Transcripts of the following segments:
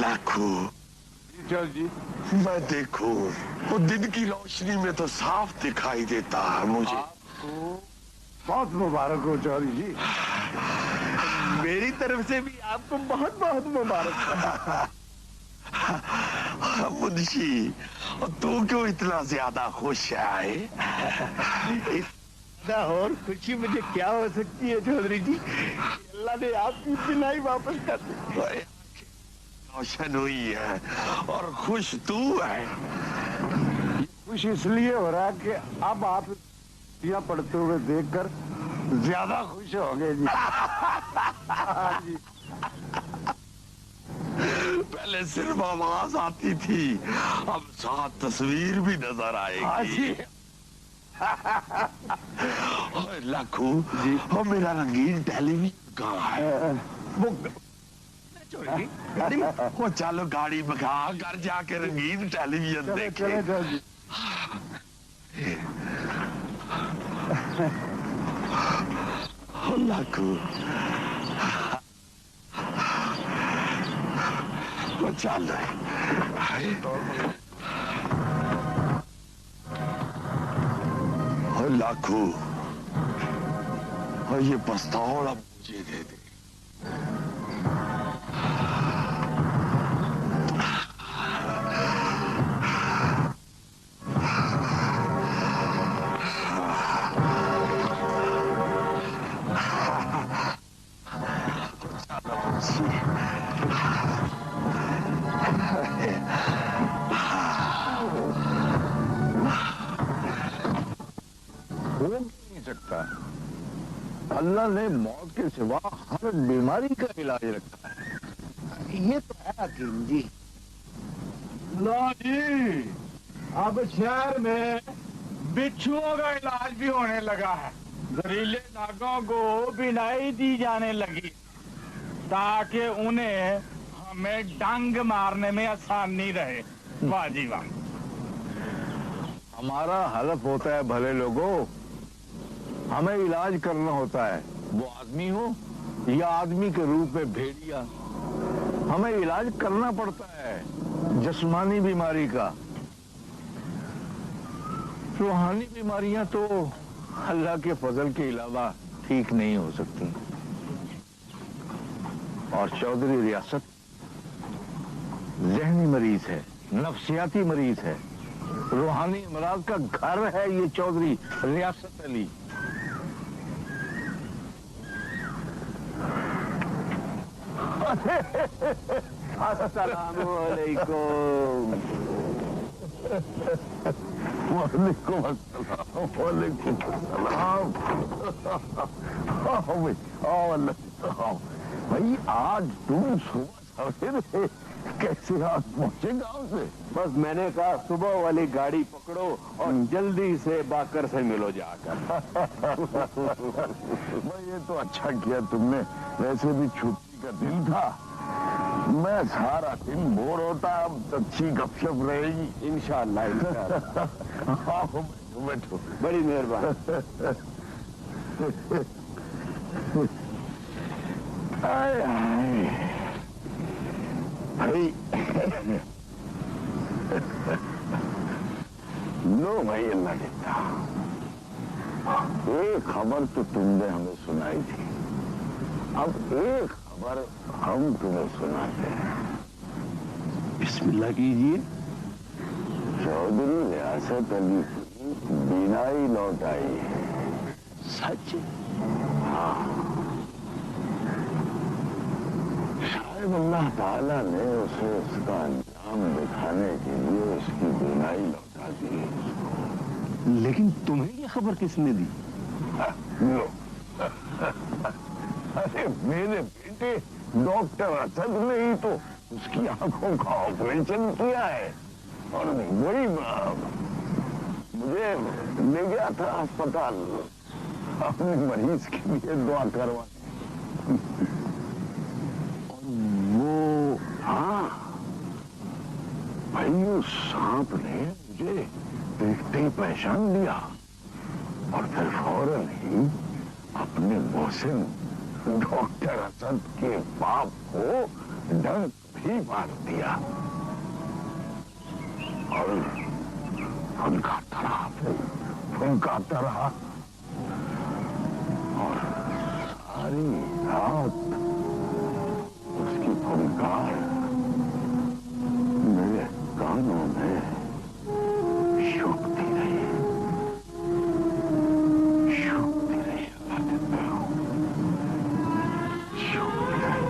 लाखू चल जी, मैं देखूं वो दिन की रोशनी में तो साफ दिखाई देता है मुझे। आपको बहुत मुबारक हो चौधरी जी। मेरी तरफ से भी आपको बहुत बहुत मुबारक। मुंशी तू क्यों इतना ज्यादा खुश है? और खुशी मुझे क्या हो सकती है चौधरी जी? अल्लाह ने आपकी बिनाई वापस कर दी। रोशन हुई है और खुश तू है। खुश इसलिए हो रहा है कि अब आप दिया पढ़ते हुए देखकर ज्यादा खुश हो गए जी। जी। पहले सिर्फ आवाज आती थी, अब साथ तस्वीर भी नजर आएगी। लाखू जी। और मेरा रंगीन टेलीविजन कहाँ है? वो गाड़ी में वो चलो गाड़ी में कहा घर जाके रंगीन टेलीविजन देखे। लाखू वो चल लाखू और ये पछतावा मुझे दे दे। हो नहीं सकता। अल्लाह ने मौत के सिवा हर बीमारी का इलाज रखा है। ये तो है हकीम जी। लो जी, अब शहर में बिच्छुओं का इलाज भी होने लगा है। जहरीले नागों को बिनाई दी जाने लगी ताकि उन्हें हमें डंग मारने में आसानी रहे। वाह जी वाह। हमारा हलफ होता है भले लोगों, हमें इलाज करना होता है, वो आदमी हो या आदमी के रूप में भेड़िया, हमें इलाज करना पड़ता है जिस्मानी बीमारी का। रूहानी बीमारियां तो अल्लाह के फजल के अलावा ठीक नहीं हो सकती। और चौधरी रियासत जहनी मरीज है, नफ्सियाती मरीज है, रूहानी अमराज का घर है ये चौधरी रियासत अली। अस्सलामुअलैकुम। वालेकुम अस्सलाम। वालेकुम अस्सलाम। भाई आज तुम सुबह सवेरे कैसे आज पहुंचे गांव से? बस मैंने कहा सुबह वाली गाड़ी पकड़ो और जल्दी से बाकर से मिलो जाकर। भाई ये तो अच्छा किया तुमने, वैसे भी छुट्टी का दिन था। मैं सारा दिन बोर होता, अब अच्छी गपशप रहेगी। इंशाअल्लाह इंशाअल्लाह। बैठो बैठो, बड़ी मेहरबानी। भाई लो भाई अल्लाह देता। एक खबर तो तुमने हमें सुनाई थी, अब एक खबर हम तुम्हें सुनाते हैं। बिस्मिल्लाह कीजिए। चौधरी रियासत अली की बीनाई लौट आई है। सच? हाँ, शायद अल्लाह ताला ने उसे उसका अंजाम दिखाने के लिए उसकी बीनाई लौटा दी है। लेकिन तुम्हें ये खबर किसने दी? लो, अरे मेरे बेटे डॉक्टर असद ने ही तो उसकी आंखों का ऑपरेशन किया है और वही मुझे ले गया था अस्पताल अपने मरीज के लिए दुआ करवाने। और वो हाँ भाई, उस सांप ने मुझे देखते ही पहचान लिया और फिर फौरन ही अपने मोहसिन डॉक्टर असद के बाप को डंक भी मार दिया और फुनकारता रहा और सारी रात उसकी फुनकार मेरे कानों में शूखती रही आदित्य, शूखती रही।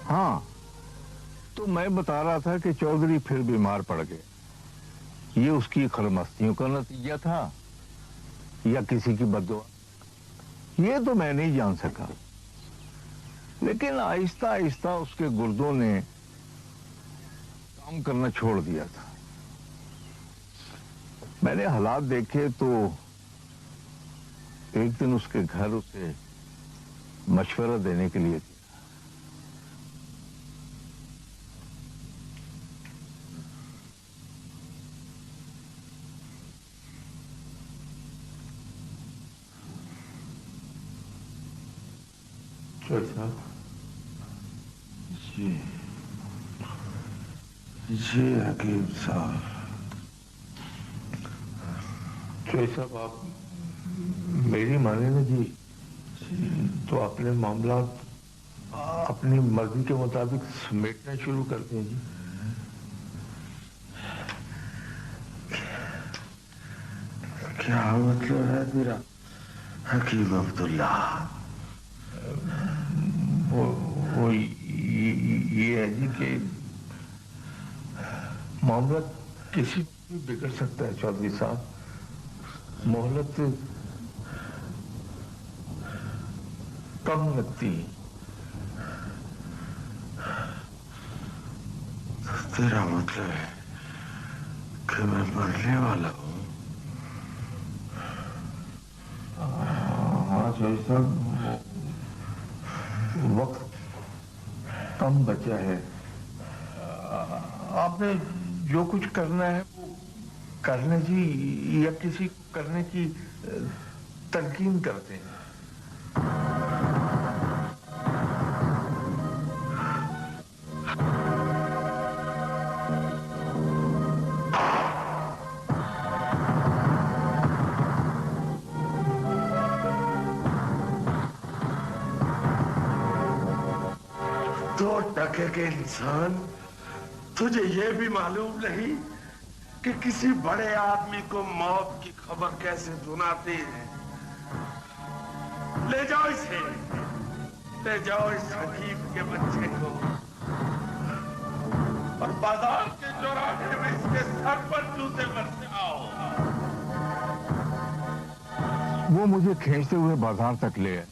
हाँ, तो मैं बता रहा था कि चौधरी फिर बीमार पड़ गए। ये उसकी खरमस्तियों का नतीजा था या किसी की बद्दुआ, ये तो मैं नहीं जान सका। लेकिन आहिस्ता आहिस्ता उसके गुर्दों ने काम करना छोड़ दिया था। मैंने हालात देखे तो एक दिन उसके घर उसे मशवरा देने के लिए गया। साहब जी हकीम साहब, चोई साहब आप मेरी माने ना जी, तो अपने मामला अपनी मर्जी के मुताबिक समेटना शुरू कर दें जी। क्या मतलब है तेरा हकीम अब्दुल्ला? वो ये है जी कि मामला किसी भी बिगड़ सकता है चौधरी साहब। मोहलत कम लगती। तेरा मतलब है कि मैं मरने वाला हूँ? हाँ चौधरी साहब, वक्त कम बचा है। आपने जो कुछ करना है वो करने जी, या किसी को करने की तलकीन करते हैं। दो टके के इंसान, तुझे ये भी मालूम नहीं कि किसी बड़े आदमी को मौत की खबर कैसे सुनाते हैं? ले जाओ इसे, ले जाओ इस हकीम के बच्चे को और बाजार के चौराहे में इसके सर पर जूते बरसाओ। वो मुझे खींचते हुए बाजार तक ले आए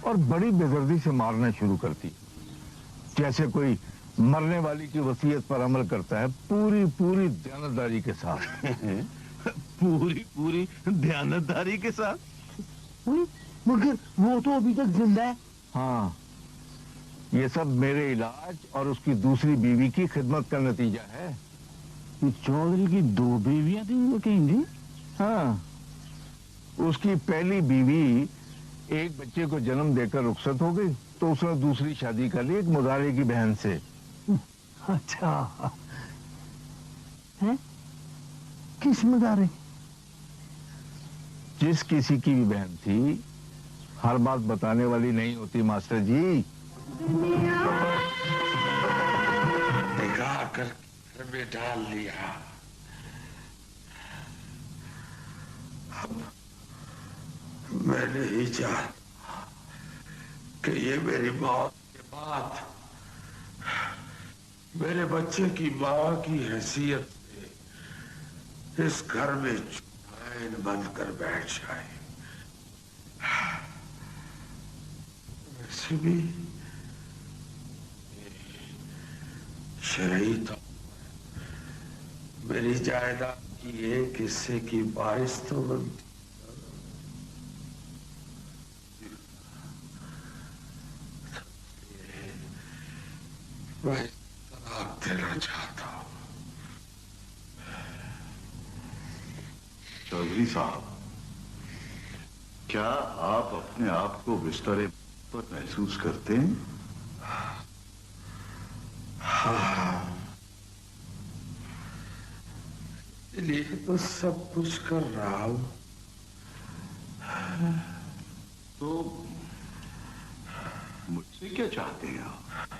और बड़ी बेदर्दी से मारना शुरू करती, जैसे कोई मरने वाली की वसीयत पर अमल करता है, पूरी पूरी दयानतदारी के साथ। पूरी दयानतदारी के साथ? मगर वो तो अभी तक जिंदा है। हाँ, ये सब मेरे इलाज और उसकी दूसरी बीवी की खिदमत का नतीजा है। चौधरी की दो बीवियां थी वो कहेंगे? हाँ, उसकी पहली बीवी एक बच्चे को जन्म देकर रुखसत हो गई, तो उसने दूसरी शादी कर ली एक मुजारे की बहन से। अच्छा है? किस मुजारे? जिस किसी की भी बहन थी, हर बात बताने वाली नहीं होती मास्टर जी। निगाह कर घर में डाल लिया। अब मैं नहीं चाहता कि ये मेरी मौत के बाद मेरे बच्चे की मां की हैसियत से इस घर में चुड़ैल बनकर बैठ जाए। वैसे भी शरई तो मेरी जायदाद की एक हिस्से की बारिश तो बनती। मैं तलाक देना चाहता हूं। चौधरी साहब, کیا آپ اپنے آپ کو بستر پر محسوس کرتے ہیں؟ ہاں، لیے تو سب کچھ کر رہا ہوں. تو مجھ سے کیا چاہتے ہیں آپ؟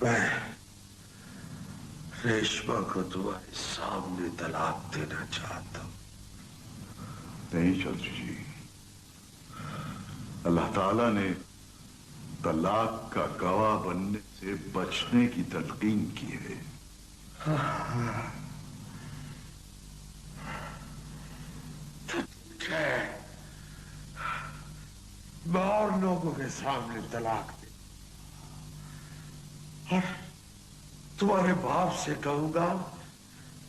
میں ریشما کو تمہارے سامنے طلاق دینا چاہتا ہوں. نہیں چودھری جی، اللہ تعالیٰ نے طلاق کا گواہ بننے سے بچنے کی تلقین کی ہے. میں اور لوگوں کے سامنے طلاق دے اور تمہارے باپ سے کہوں گا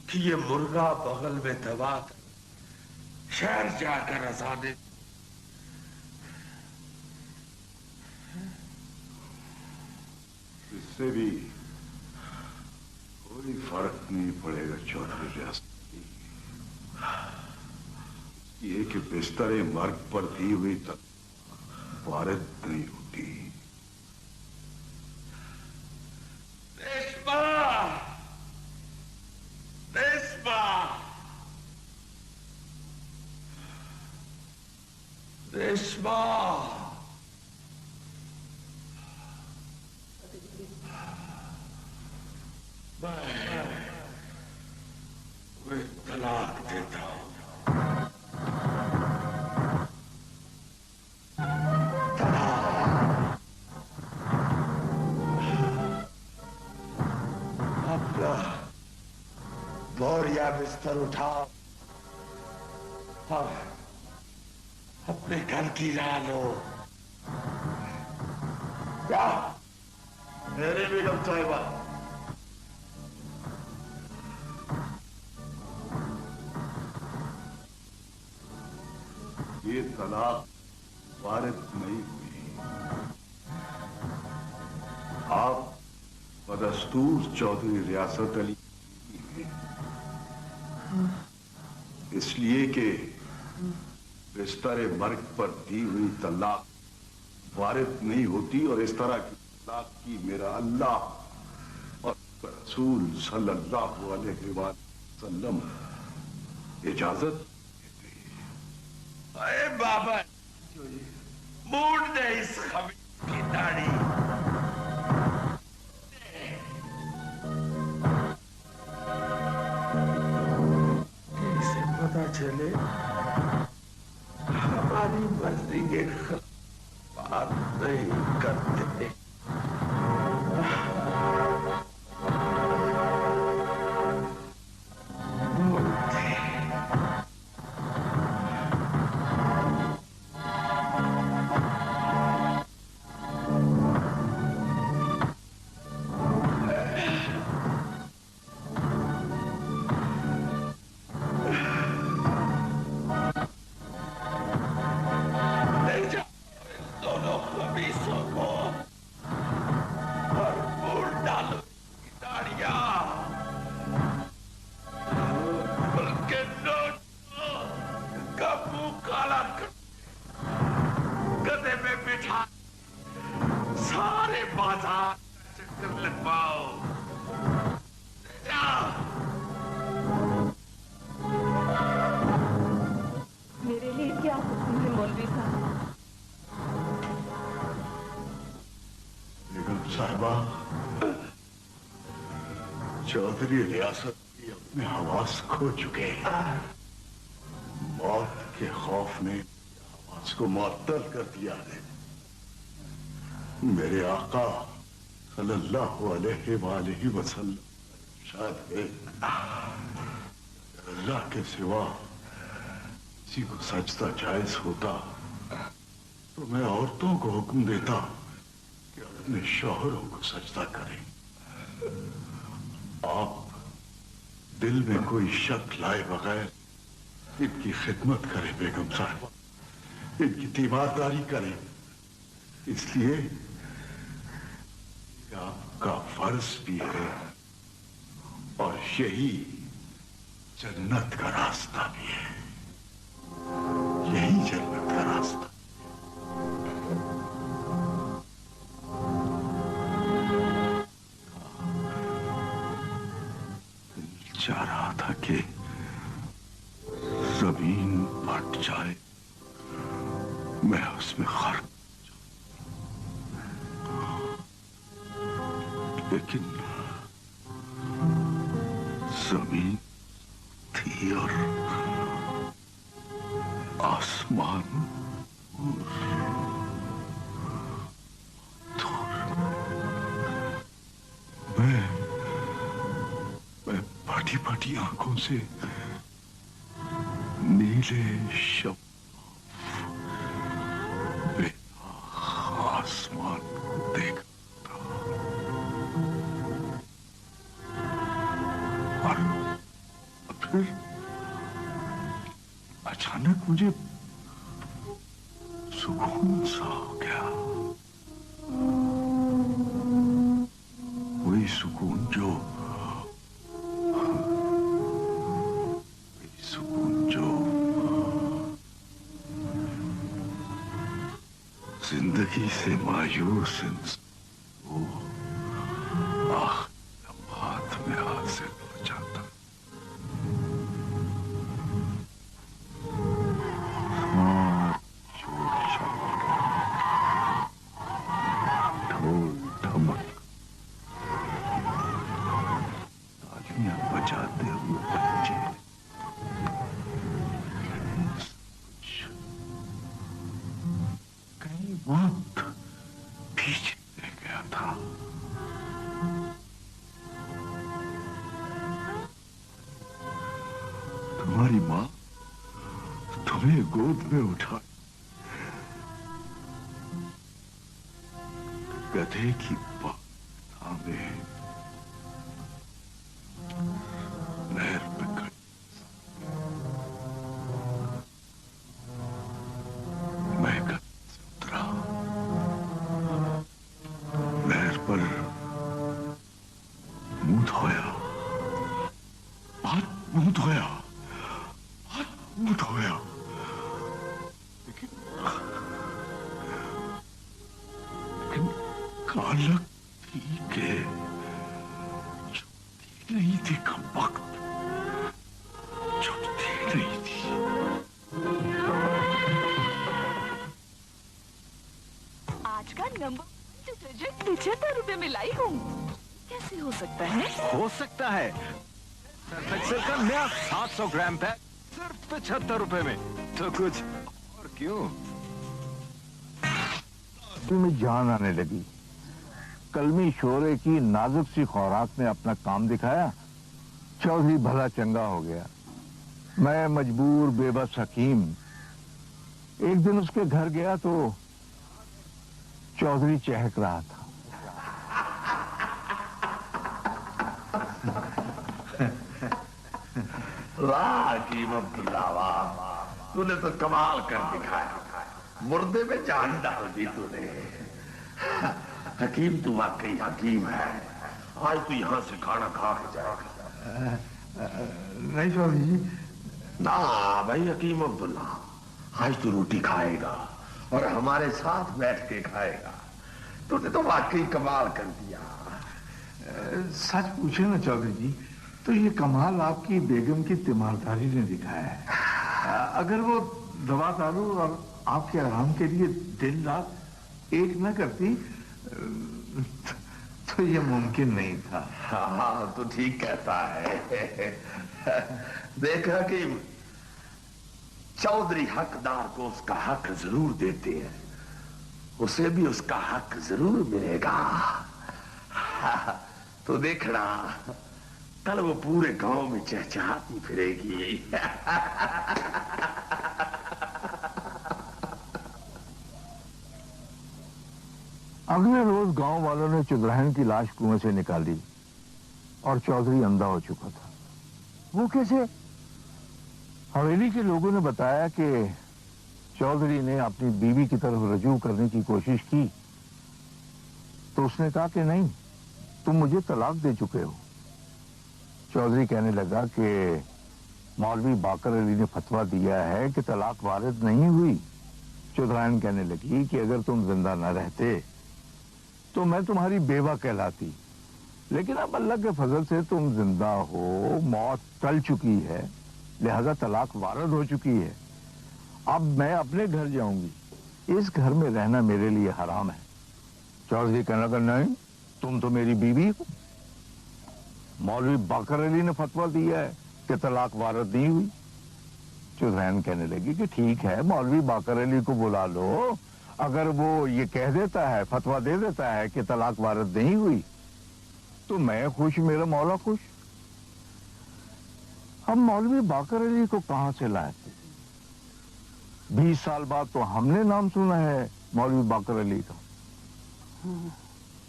کہ یہ مرغا بغل میں دبا کر شہر جا کر اذانے. اس سے بھی کوئی فرق نہیں پڑے گا چودھری ریاست. یہ کہ بستر مرگ پر دی ہوئی تک وارد نہیں ہوتی. ریشما، ریشما، ریشما، میں طلاق دیتا ہوں. اپنا بوریا بستر اٹھاؤ اور اپنے گھر کی راہ لو. کیا میرے بیگم صاحبہ، یہ طلاق وارد نہیں ہوئی. آپ بدستور چودھری ریاست علی ہیں، اس لیے کہ بستر مرگ پر دی ہوئی طلاق وارد نہیں ہوتی اور اس طرح کی طلاق کی میرا اللہ اور رسول صلی اللہ علیہ وسلم اجازت. اے بابا، موڑ دے اس خبیث کی داڑھی. اسے پتا چلے ہماری مرضی کے خلاف بات نہیں کرتے. سارے بازار چکر لگواؤ. میرے لیے کیا حکم ہے مولوی صاحب؟ بیگم صاحبہ، چودھری ریاست بھی اپنے حواس کھو چکے ہیں. موت کے خوف نے حواس کو معطل کر دیا ہے. میرے آقا صلی اللہ علیہ وآلہ وسلم ارشاد ہے، اللہ کے سوا کسی کو سجدہ جائز ہوتا تو میں عورتوں کو حکم دیتا کہ اپنے شوہروں کو سجدہ کریں. آپ دل میں کوئی شک لائے بغیر ان کی خدمت کریں بیگم صاحبہ، ان کی تیمارداری کریں. اس لیے یہ آپ کا فرض بھی ہے اور یہی جنت کا راستہ بھی ہے. यही जन्नत का रास्ता। चाह रहा था कि जमीन फट जाए, मैं उसमें खर्च, लेकिन जमीन थी और आसमान मैं फटी फटी आंखों से नीले शब्द आसमान को देखता और फिर अचानक मुझे सुकून सा हो गया। वही सुकून जो जिंदगी से मायूस वो हाथ में हासिल हो जाता। ढोल ढमक, तालियां बजाते हुए बच्चे, कई वक्त पीछे रह गया था। तुम्हारी माँ तुम्हें गोद में उठा गधे की थामे नहर पे खड़ी, मैं गधे से उतरा, नहर पर मुंह धोया, मुंह धोया, मुंह धोया, लेकिन कालक थी के छुट्टी नहीं थी, कम वक्त छुट्टी नहीं थी। आज का नंबर डिटर्जेंट 75 रुपए में लाई हूँ। कैसे हो सकता है? हो सकता है। सर्फ एक्सेल का नया 700 ग्राम पैक सिर्फ 75 रुपए में, तो कुछ और क्यों? में जान आने लगी। कलमी शोरे की नाजुक सी खुराक ने अपना काम दिखाया। चौधरी भला चंगा हो गया। मैं मजबूर बेबस हकीम एक दिन उसके घर गया तो चौधरी चहक रहा था। वाह हकीम अब्दुल्ला, वाह, तूने तो कमाल कर दिखाया। मुर्दे में जान डाल दी तूने। हकीम, तू वाकई हकीम है। आज तू यहाँ से खाना खा के जाएगा। नहीं चौधरी जी। ना भाई हकीम अब्दुल्ला, आज तू रोटी खाएगा और हमारे साथ बैठ के खाएगा। तूने तो वाकई कमाल कर दिया। सच पूछे ना चौधरी जी, तो ये कमाल आपकी बेगम की तीमारदारी ने दिखाया है। अगर वो दवा दारू और आपके आराम के लिए दिन रात एक न करती तो ये मुमकिन नहीं था। हाँ, तो ठीक कहता है। देख हकीम, चौधरी हकदार को उसका हक जरूर देते हैं, उसे भी उसका हक जरूर मिलेगा। तो देखना, कल वो पूरे गांव में चहचहाती फिरेगी। अगले रोज गांव वालों ने चुदराहन की लाश कुएं से निकाली और चौधरी अंधा हो चुका था। वो कैसे? हवेली के लोगों ने बताया कि चौधरी ने अपनी बीवी की तरफ रजू करने की कोशिश की तो उसने कहा कि नहीं, तुम मुझे तलाक दे चुके हो। चौधरी कहने लगा कि मौलवी बाकर अली ने फतवा दिया है कि तलाक वारिद नहीं हुई। चौधराइन कहने लगी कि अगर तुम जिंदा न रहते तो मैं तुम्हारी बेवा कहलाती, लेकिन अब अल्लाह के फजल से तुम जिंदा हो, मौत टल चुकी है, लिहाजा तलाक वारिद हो चुकी है। अब मैं अपने घर जाऊंगी, इस घर में रहना मेरे लिए हराम है। चौधरी कहने लगा, नहीं, तुम तो मेरी बीवी हो। मौलवी बाकर अली ने फतवा दिया है कि तलाक वारिद नहीं हुई। चौधराइन कहने लगी कि ठीक है, मौलवी बाकर अली को बुला लो, अगर वो ये कह देता है, फतवा दे देता है कि तलाक वारिद नहीं हुई तो मैं खुश, मेरा मौला खुश। हम मौलवी बाकर अली को कहां से लाए? 20 साल बाद तो हमने नाम सुना है मौलवी बाकर अली का।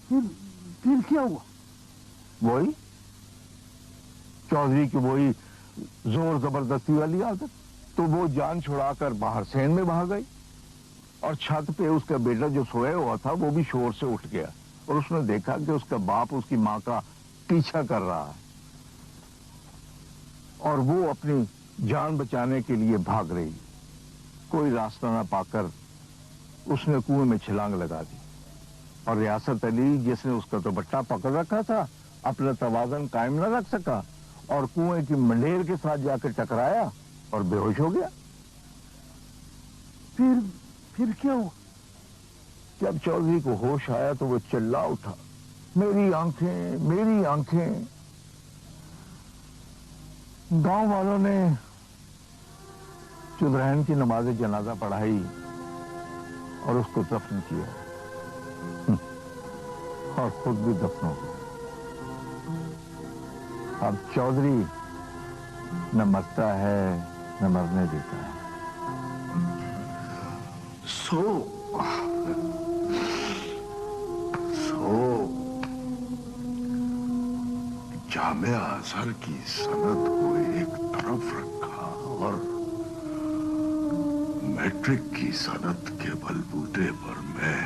फिर क्या हुआ? वही चौधरी की वही जोर जबरदस्ती वाली आदत। तो वो जान छुड़ाकर बाहर सेन में भाग गई और छत पे उसका बेटा जो सोया हुआ था वो भी शोर से उठ गया और उसने देखा कि उसका बाप उसकी मां का पीछा कर रहा है और वो अपनी जान बचाने के लिए भाग रही। कोई रास्ता ना पाकर उसने कुएं में छलांग लगा दी और रियासत अली, जिसने उसका दुपट्टा पकड़ रखा था, अपना तवाज़ुन कायम न रख सका और कुएं की मंडेर के साथ जाकर टकराया और बेहोश हो गया। फिर क्या हुआ? जब चौधरी को होश आया तो वो चिल्ला उठा, मेरी आंखें, मेरी आंखें। गांव वालों ने चौधराइन की नमाज जनाजा पढ़ाई और उसको दफन किया और खुद भी दफन हो गया। अब चौधरी न मरता है न मरने देता है। सो जामिया अज़हर की सनद को एक तरफ रखा और मैट्रिक की सनद के बलबूते पर मैं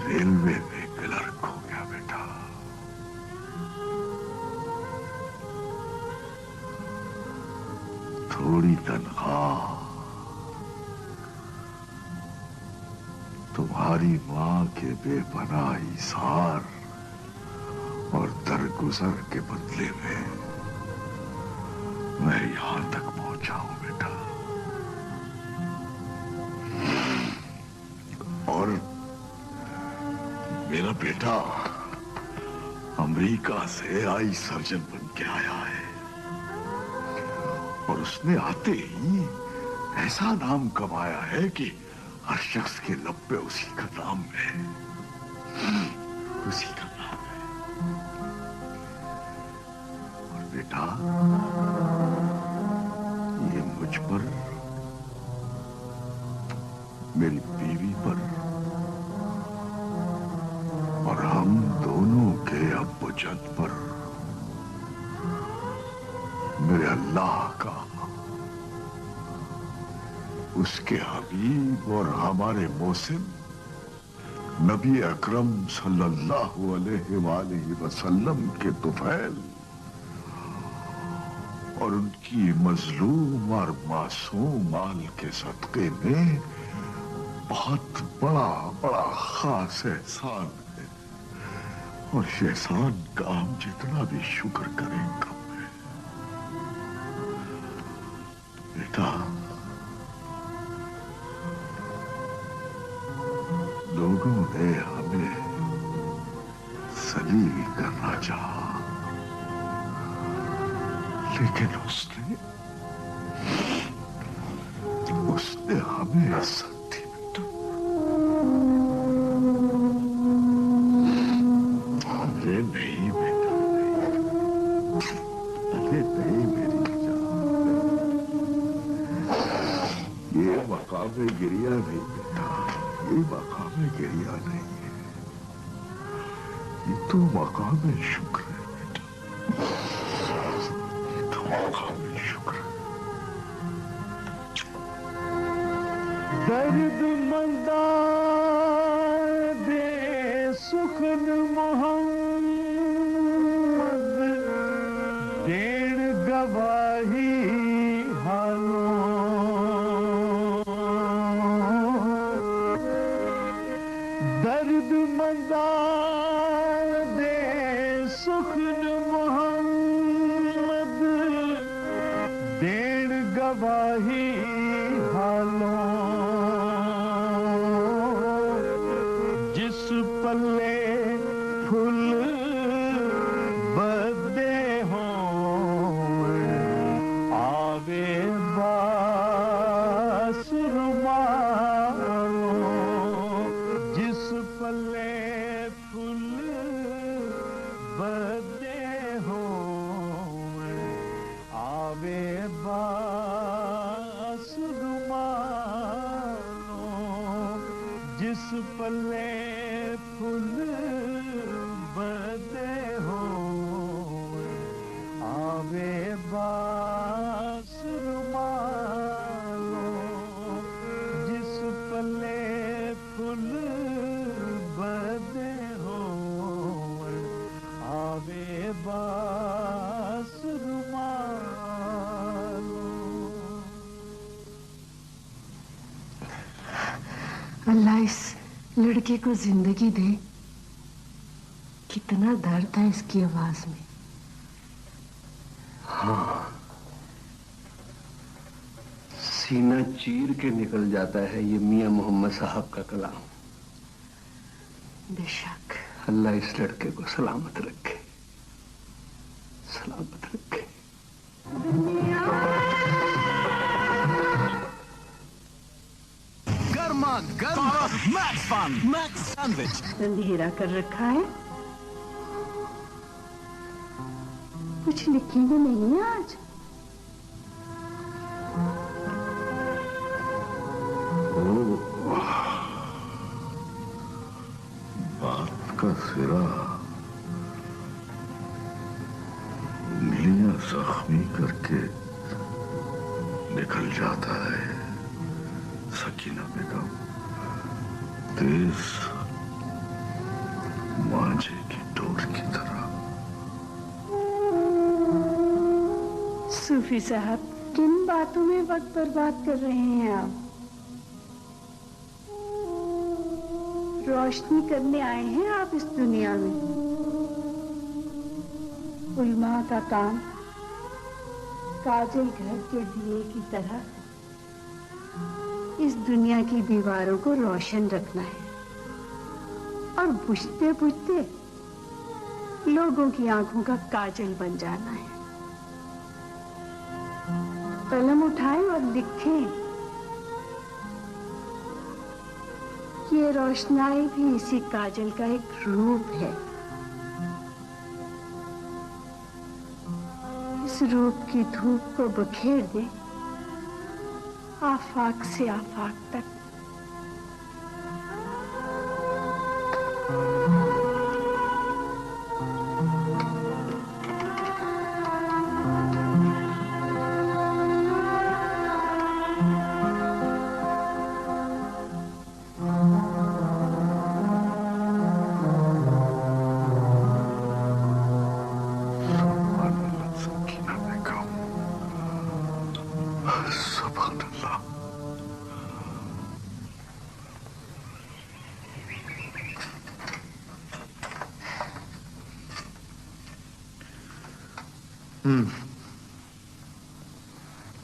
रेलवे में क्लर्क हो गया बेटा। थोड़ी तनख्वाह, तुम्हारी मां के बेपनाह इज़हार और दरगुजर के बदले में मैं यहां तक पहुंचा हूं बेटा। और मेरा बेटा अमेरिका से आई सर्जन बन के आया है और उसने आते ही ऐसा नाम कमाया है कि हर शख्स के लब पे उसी का नाम है, उसी का नाम है। और बेटा ये मुझ पर, मेरी बीवी पर और हम दोनों के अब्बो जद पर मेरे अल्लाह का, उसके हबीब और हमारे मोहसिन नबी अकरम सल्लल्लाहु अलैहि वसल्लम के तुफैल और उनकी मजलूम और मासूम आल के सदके में बहुत बड़ा बड़ा खास एहसान है और इस एहसान का हम जितना भी शुक्र करें कम है। बेटा लोगों ने हमें सलील करना चाहा, लेकिन उसने हमें इज्जत दी बेटा। अरे नहीं बेटा, अरे नहीं मेरी जान, ये मकाम गिरिया नहीं बेटा, ये मकाम गिरिया नहीं है, ये तो मकाम शुक्र है बेटा, ये तो मकाम शुक्र है। दर्द मंदा दे सुखन मोहम्मद देण गा گواہی حالوں درد مندان دے سخن محمد دین گواہی حالوں جس پلے پھول بدے ہوں آوے باس رومالوں جس پلے پھول بدے ہوں آوے باس رومالوں جس پلے پھول بدے ہوں آوے باس رومالوں جس پلے پھول بدے ہوں آوے باس رومالوں. اللہ اس لڑکے کو زندگی دے. کتنا درد ہے اس کی آواز میں. سینہ چیر کے نکل جاتا ہے یہ میاں محمد صاحب کا کلام. بے شک. اللہ اس لڑکے کو سلامت رکھے، سلامت رکھے. گرما گرم میکس فن میکس سینڈوچ. اندھیرا کر رکھا ہے. کچھ لکھیں گے نہیں آج؟ بات کا سرا انگلیاں زخمی کر کے نکل جاتا ہے. سکینہ بیگم تیز مانجھے کی ڈور کی طرح. صوفی صاحب کن باتوں میں وقت برباد کر رہے ہیں آپ؟ روشنی کرنے آئے ہیں آپ اس دنیا میں. علماء کا کام کاجل گھر کے دیے کی طرح اس دنیا کی دیواروں کو روشن رکھنا ہے اور بجھتے بجھتے لوگوں کی آنکھوں کا کاجل بن جانا ہے. قلم اٹھائیں اور لکھیں. یہ روشنائی بھی اسی کاجل کا ایک روپ ہے. اس روپ کی دھوپ کو بکھیر دیں آفاق سے آفاق تک.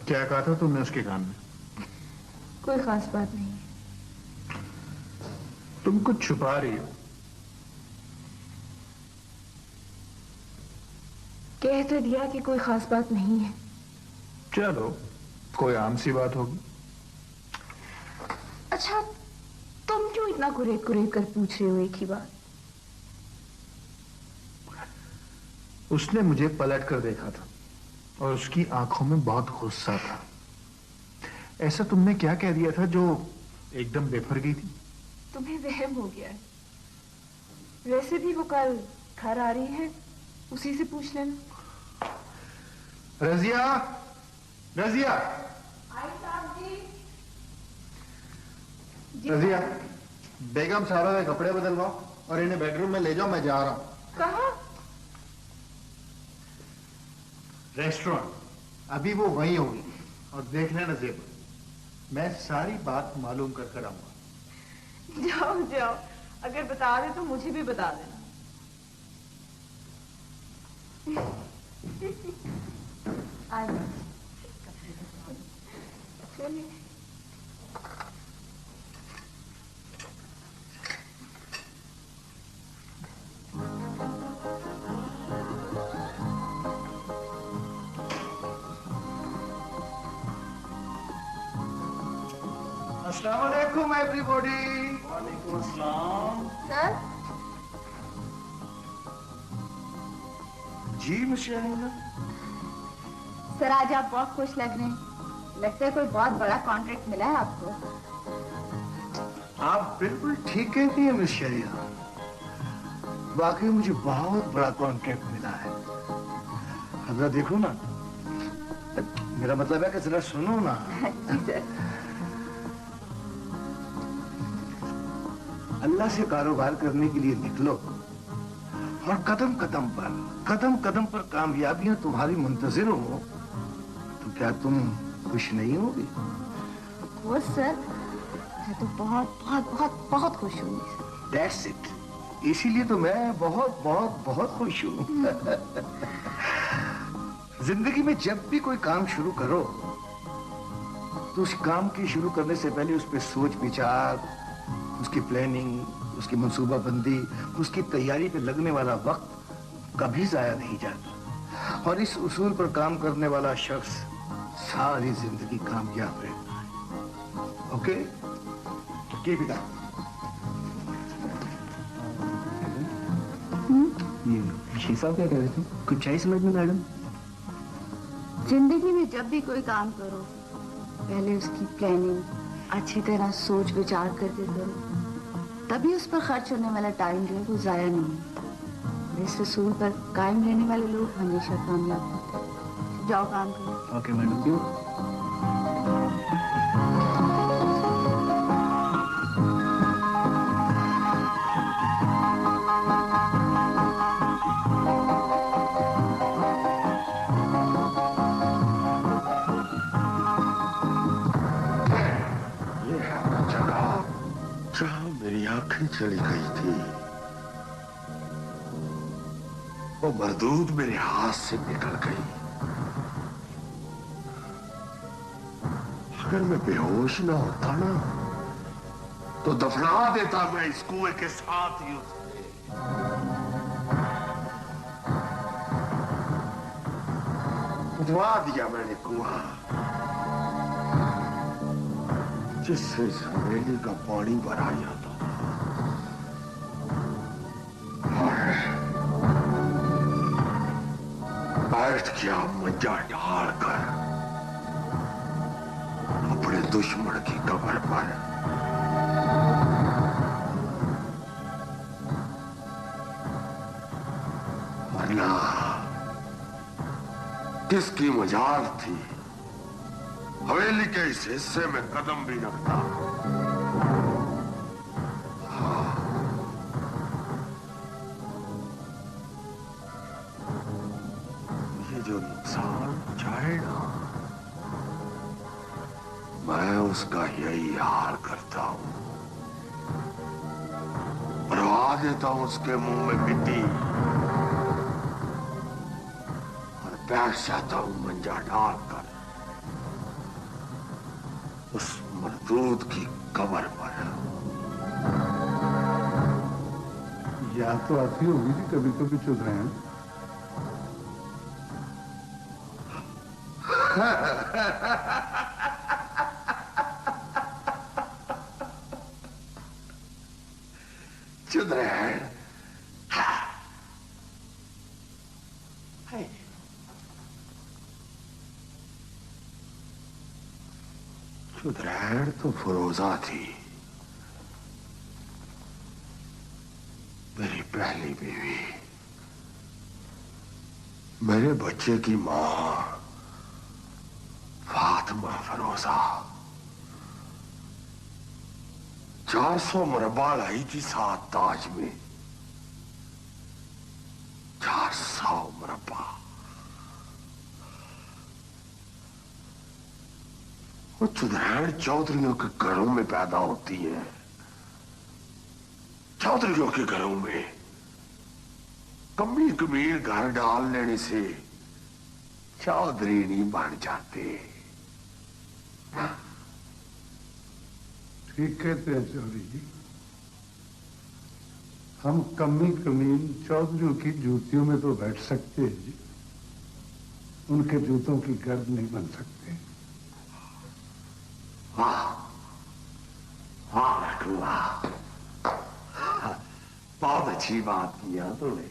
کیا کہا تھا تم نے اس کے کان میں؟ کوئی خاص بات نہیں. تم کچھ چھپا رہی ہو. کہہ تو دیا کہ کوئی خاص بات نہیں ہے. چلو کوئی عام سی بات ہوگی. اچھا تم کیوں اتنا گریز گریز کر پوچھ رہے ہو ایک ہی بات؟ اس نے مجھے پلٹ کر دیکھا تھا اور اس کی آنکھوں میں بہت غصہ تھا. ایسا تم نے کیا کہہ دیا تھا جو ایک دم بے پھر گئی تھی؟ تمہیں وہم ہو گیا ہے. ویسے بھی وہ کل گھر آ رہی ہے، اسی سے پوچھ لینا. رضیہ رضیہ رضیہ بیگم صاحبہ کے کپڑے بدلواؤ اور انہیں بیڈ روم میں لے جاؤ. میں جا رہا ہوں. کہاں؟ ریسٹورینٹ. अभी वो वहीं होगी और देख लेना जेब, मैं सारी बात मालूम कर कर आऊंगा। जाओ जाओ, अगर बता दे तो मुझे भी बता देना। चलिए। अस्सलाम वालेकुम एवरीबॉडी। वालेकुम अस्सलाम। सर जी मिस्टर अलीना। सर आज आप बहुत खुश लग रहे हैं, लगता है कोई बहुत बड़ा कॉन्ट्रैक्ट मिला है आपको। आप बिल्कुल ठीक कहती हैं मिस शरीना, वाकई मुझे बहुत बड़ा कॉन्ट्रैक्ट मिला है। जरा देखो ना, मेरा मतलब है कि जरा सुनो ना। जी सर। अल्लाह से कारोबार करने के लिए निकलो और कदम कदम पर कामयाबियां तुम्हारी मुंतजिर हो, तो क्या तुम खुश नहीं होगी? वो सर, मैं तो बहुत बहुत बहुत बहुत खुश हूँ। That's it. इसीलिए तो मैं बहुत बहुत बहुत खुश हूँ। जिंदगी में जब भी कोई काम शुरू करो तो उस काम के शुरू करने से पहले उस पर सोच विचार, उसकी प्लानिंग, उसकी मंसूबाबंदी, उसकी तैयारी पे लगने वाला वक्त कभी जाया नहीं जाता, और इस उसूल पर काम करने वाला शख्स सारी जिंदगी कामयाब रहता है। Okay, keep it up. Sikh साहब क्या कह रहे थे? कुछ चाहिए समझ में मैडम? जिंदगी में जब भी कोई काम करो, पहले उसकी प्लानिंग अच्छी तरह सोच विचार करके करो, तभी उस पर खर्च होने वाला टाइम जो है वो जाया नहीं होता। इस उसूल पर कायम रहने वाले लोग हमेशा कामयाब होते हैं। जाओ काम करो। Okay madam. क्यों? जहां मेरी आंखें चली गई थी, वो मरदूद मेरे हाथ से निकल गई। अगर मैं बेहोश ना होता ना, तो दफना देता मैं इस कुएं के साथ ही उसे। खुदवा दिया मैंने कुआं, जिससे झमेली का पानी भरा जाता था। बैठ गया मंजा ढालकर अपने दुश्मन की कब्र पर। वरना किसकी मजाल थी हवेली के इस हिस्से में कदम भी रखता। ये जो नुकसान चाहे ना, मैं उसका यही हाल करता हूं। भरवा देता हूं उसके मुंह में मिट्टी और बैठ जाता हूं मंजा डालकर उस मरदूद की कब्र पर। याद तो आती होगी कि कभी कभी चुदरैन। चुदरैन, चुदरैन तो फरोजा थी, मेरी पहली बीवी, मेरे बच्चे की मां फातिमा फरोजा। 400 मुरब्बा लाई थी 7 ताज में। 400 मुरब्बा। वो चुड़ैल चौधरियों के घरों में पैदा होती है। चौधरियों के घरों में कमीन कमीन घर डाल लेने से चौधरी नहीं बन जाते। ठीक कहते हैं चौधरी जी। हम कमी कमीन चौधरियों की जूतियों में तो बैठ सकते हैं जी, उनके जूतों की गर्द नहीं बन सकते। वाह वाह वाह, बहुत अच्छी बात किया तूने,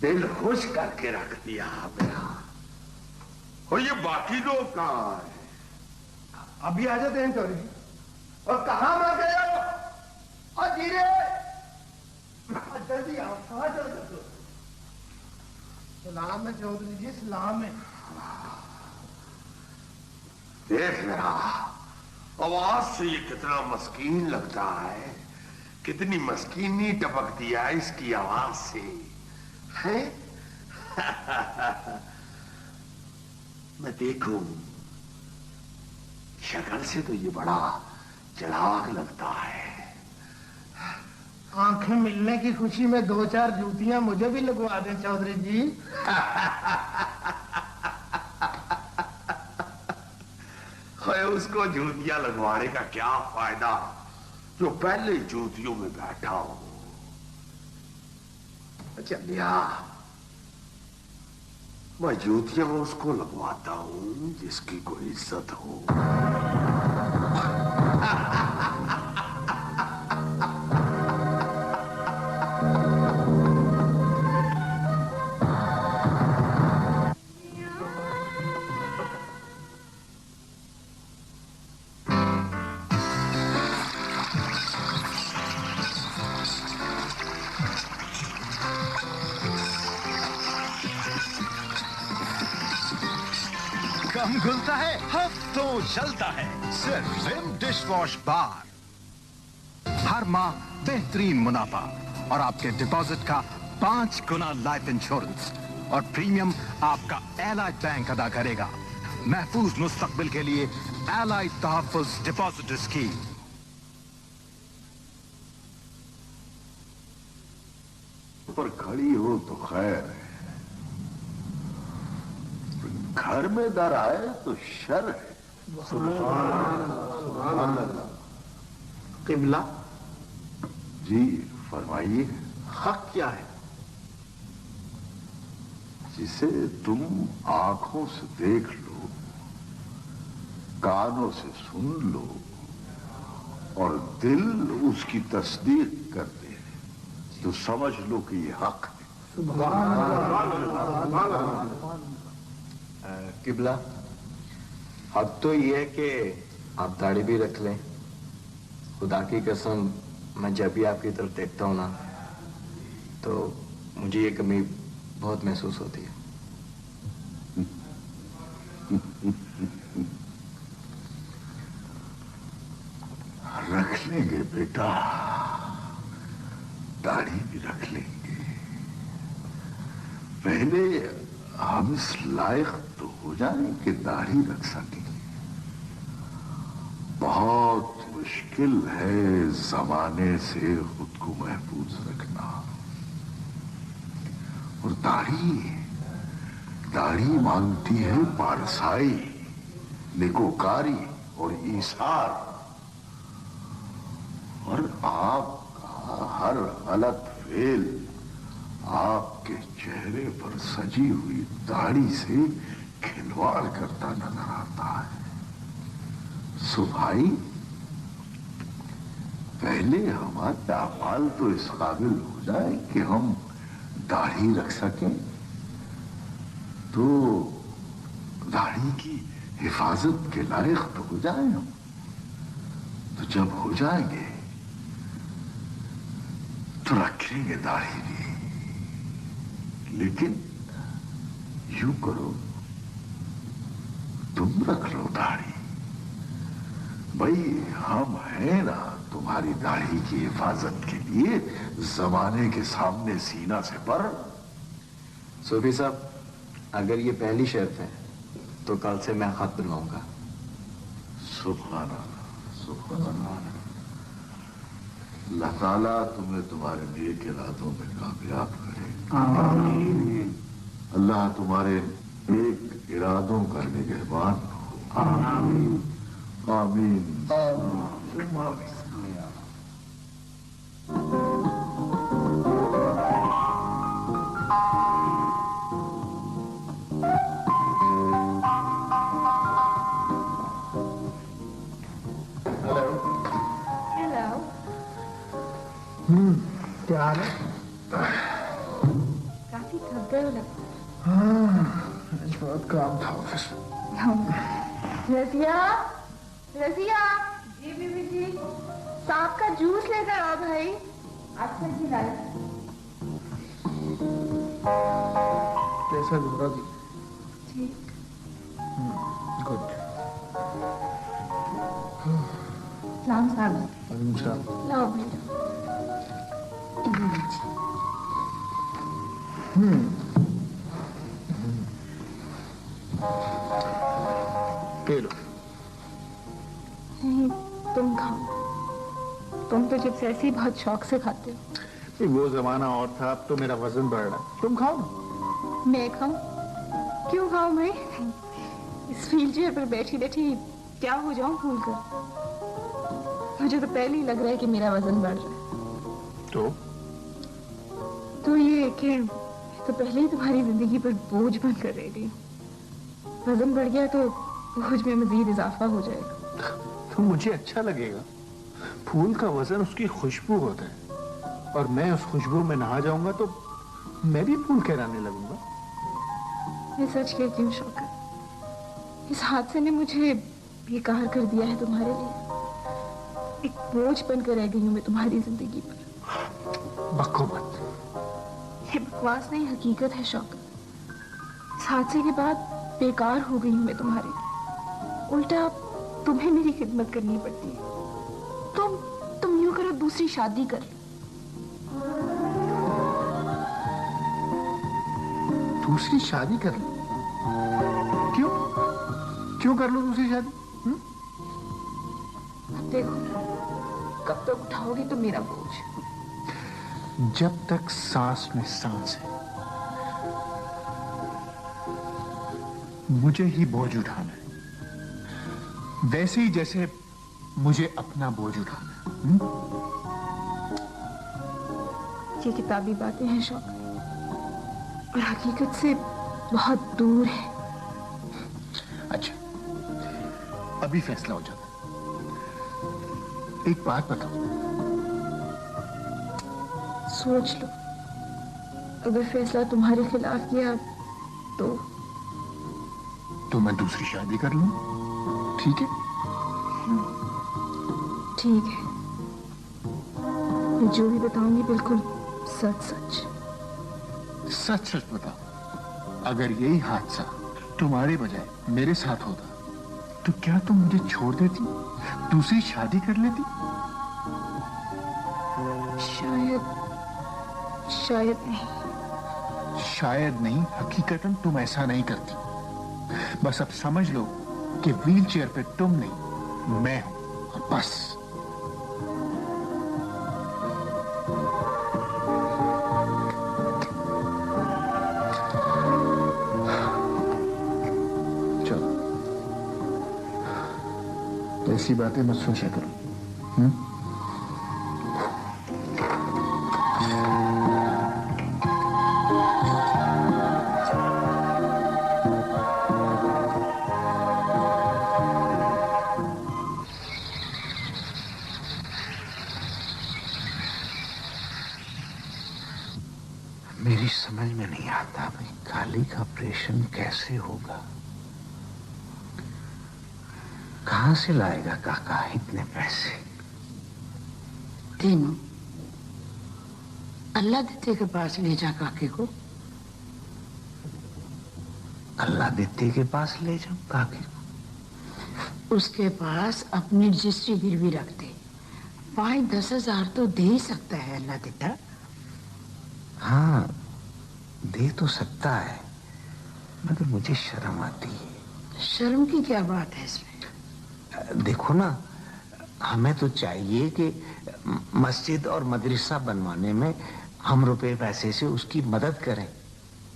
दिल खुश करके रख दिया मेरा। और ये बाकी लोग कहाँ है? अभी आ जाते हैं चौधरी जी। और कहाँ रह गए हो? और धीरे जल्दी आओ, कहाँ चल सकते हो? सलाम है चौधरी जी, सलाम है। देख मेरा, आवाज से ये कितना मस्कीन लगता है, कितनी मस्कीनी टपकती है इसकी आवाज से, है? मैं देखूं, शक्ल से तो ये बड़ा चालाक लगता है। आंखें मिलने की खुशी में 2-4 जूतियां मुझे भी लगवा दें चौधरी जी। उसको जूतियां लगवाने का क्या फायदा जो पहले जूतियों में बैठा हो। चलिया, मैं जूतियां उसको लगवाता हूं जिसकी कोई इज्जत हो। कम घुलता है, हफ्तों चलता है। सिर्फ विम डिश वॉश बार। हर माह बेहतरीन मुनाफा और आपके डिपॉजिट का 5 गुना लाइफ इंश्योरेंस और प्रीमियम आपका एलाइड बैंक अदा करेगा। महफूज मुस्तकबिल के लिए एलाइड तहफ़्फ़ुज़ डिपॉजिट स्कीम। पर खड़ी हो तो खैर है, घर में दर आए तो शर है। किबला जी फरमाइए। हक क्या है? जिसे तुम आंखों से देख लो, कानों से सुन लो और दिल उसकी तस्दीक कर दे, तो समझ लो कि ये हक है। किबला, अब तो ये है कि आप दाढ़ी भी रख लें। खुदा की कसम, मैं जब भी आपकी तरफ देखता हूं ना, तो मुझे ये कमी बहुत महसूस होती है। रख लेंगे बेटा, दाढ़ी भी रख लेंगे। पहले हम इस लायक तो हो जाए कि दाढ़ी रख सकें। बहुत मुश्किल है जमाने से खुद को महफूज रखना। और दाढ़ी मांगती है पारसाई, निकोकारी और ईसार। और आपका हर गलत फेल आपके चेहरे पर सजी हुई दाढ़ी से खिलवाड़ करता नजर आता है। सो भाई, पहले हमारे अमाल तो इस काबिल हो जाए कि हम दाढ़ी रख सकें, तो दाढ़ी की हिफाजत के लायक तो हो जाए हम। तो जब हो जाएंगे तो रखेंगे दाढ़ी भी। लेकिन यूं करो, तुम रख लो दाढ़ी। भाई, हम हैं ना तुम्हारी दाढ़ी की हिफाजत के लिए जमाने के सामने सीना से पर। सूफी साहब, अगर ये पहली शर्त है तो कल से मैं खत बनवाऊंगा। सुभान अल्लाह, सुभान अल्लाह। अल्लाह ताला तुम्हें तुम्हारे नेक इरादों में कामयाब करे। आमीन। अल्लाह तुम्हारे नेक इरादों का निगहबान हो। आमीन आमीन आमीन। क्या हाल है? काफी थक गए हो लगता है। हाँ, आज बहुत काम था ऑफिस में। रजिया, रजिया। जी बीबी जी। सांप का जूस लेकर आओ भाई। अच्छा जी लाए। कैसा गुजरा जी? ठीक। गुड। सलाम साहब। वालेकुम सलाम। लाओ बेटा। P low. नहीं, तुम खाओ। तुम तो जब से ऐसे ही बहुत शौक से खाते हो। वो जमाना और था, अब तो मेरा वजन बढ़ रहा है। तुम खाओ ना। मैं खाऊं? क्यों खाऊं मैं? इस व्हील चेयर पर बैठी बैठी क्या हो जाऊं भूल कर। मुझे तो पहले ही लग रहा है कि मेरा वजन बढ़ रहा है। तो ये कि तो पहले ही तुम्हारी जिंदगी पर बोझ बनकर रह गई। वजन बढ़ गया तो बोझ में मजीद इजाफा हो जाएगा। तो मुझे अच्छा लगेगा। फूल का वजन उसकी खुशबू होता है, और मैं उस खुशबू में नहा जाऊंगा तो मैं भी फूल कहलाने लगूंगा। मैं सच कहती हूँ शौकत, इस हादसे ने मुझे बेकार कर दिया है तुम्हारे लिए। एक बोझ बनकर रह गई हूँ मैं तुम्हारी जिंदगी पर। बको मत। ये बकवास नहीं, हकीकत है शौकत। इस हादसे के बाद बेकार हो गई हूँ मैं तुम्हारे लिए। उल्टा तुम्हें मेरी खिदमत करनी पड़ती है। तुम यूं करो, दूसरी शादी कर लो। दूसरी शादी कर लो? क्यों क्यों कर लो दूसरी शादी? देखो, कब तक उठाओगी तुम मेरा बोझ? जब तक सांस में सांस है मुझे ही बोझ उठाना है, वैसे ही जैसे मुझे अपना बोझ उठाना है। ये किताबी बातें हैं शौक, और हकीकत से बहुत दूर है। अच्छा, अभी फैसला हो जाता है। एक बात बताओ। सोच लो, अगर फैसला तुम्हारे खिलाफ किया तो मैं दूसरी शादी कर लूं, ठीक है? ठीक है। मैं जो भी बताऊंगी बिल्कुल सच सच बताओ। अगर यही हादसा तुम्हारे बजाय मेरे साथ होता तो क्या तुम मुझे छोड़ देती, दूसरी शादी कर लेती? शायद नहीं। शायद नहीं, हकीकतन तुम ऐसा नहीं करती। बस अब समझ लो कि व्हील चेयर पे तुम नहीं, मैं हूं, और बस। चलो, ऐसी बातें मत सोचा करो। मेरी समझ में नहीं आता भाई, काली का ऑपरेशन कैसे होगा? कहां से लाएगा काका इतने पैसे? तीनों अल्लाह दित्ते के पास ले जा काके को। अल्लाह दित्ते के पास ले जाऊं काके को? उसके पास अपनी रजिस्ट्री गिरवी रख दे। 5-10 हजार तो दे ही सकता है अल्लाह दित्ता। हाँ, दे तो सकता है, मगर मुझे शर्म आती है। शर्म की क्या बात है इसमें? देखो ना, हमें तो चाहिए कि मस्जिद और मदरसा बनवाने में हम रुपए पैसे से उसकी मदद करें,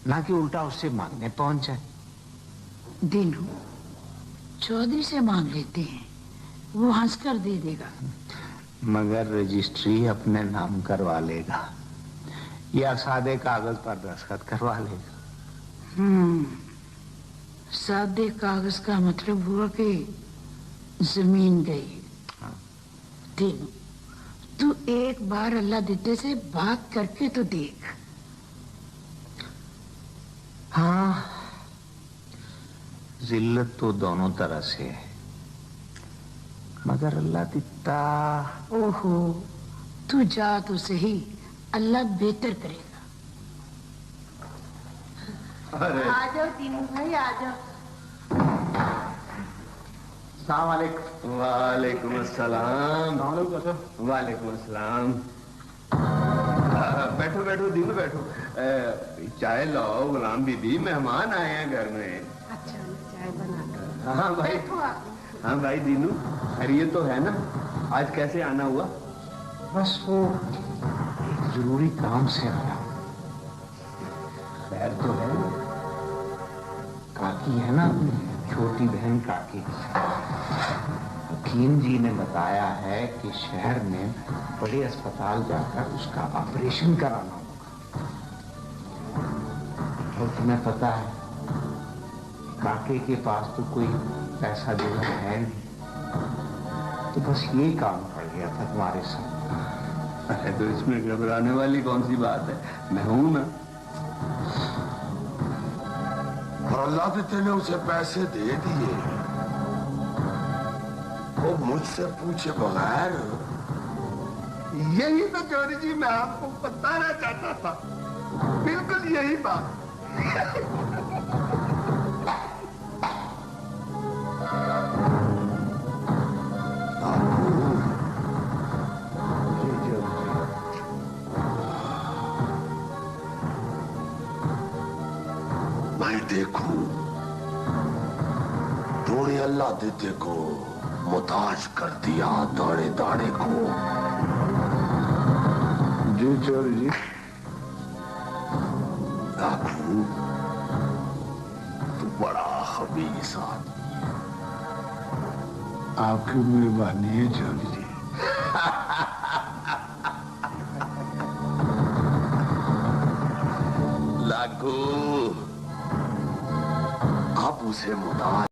ना कि उल्टा उससे मांगने पहुंच जाए। दीनू, चौधरी से मांग लेते हैं, वो हंसकर दे देगा। मगर रजिस्ट्री अपने नाम करवा लेगा या सादे कागज पर दस्तखत करवा लेगा। सादे कागज का मतलब हुआ कि जमीन गई। दीनू, तू एक बार अल्लाह दिद्दे से बात करके तो देख। हाँ, जिल्लत तो दोनों तरह से है, मगर अल्लाह दिता। ओहो, तू जा तो सही, अल्लाह बेहतर करेगा। आ जाओ तीनों भाई, आ जाओ। वालेकुम अस्सलाम। वालेकुम अस्सलाम। बैठो बैठो दीनू, बैठो। चाय लाओ गुलाम बीबी, मेहमान आए हैं घर में। अच्छा, चाय बना दो। हाँ भाई। हाँ भाई दीनू, खैरियत तो है ना? आज कैसे आना हुआ? बस वो एक जरूरी काम से आया। खैर तो है, काकी है ना अपनी छोटी बहन काकी, हकीम जी ने बताया है कि शहर में बड़े अस्पताल जाकर उसका ऑपरेशन कराना होगा। और तुम्हें पता है काके के पास तो कोई पैसा देना है नहीं, तो बस ये काम पड़ गया था तुम्हारे साथ। अरे तो इसमें घबराने वाली कौन सी बात है, मैं हूं ना। और अल्लाह ने उसे पैसे दे दिए, वो मुझसे पूछे बगैर। यही तो चौधरी जी मैं आपको बताना चाहता था, बिल्कुल यही बात। मैं देखूं तूने अल्लाह देते को मुताज कर दिया, दाड़े दाड़े को। जी चौधरी जी। आखू, तू बड़ा खबीस आदमी है। आपकी मेहरबानी है चौधरी जी। लागू, आप उसे मुताज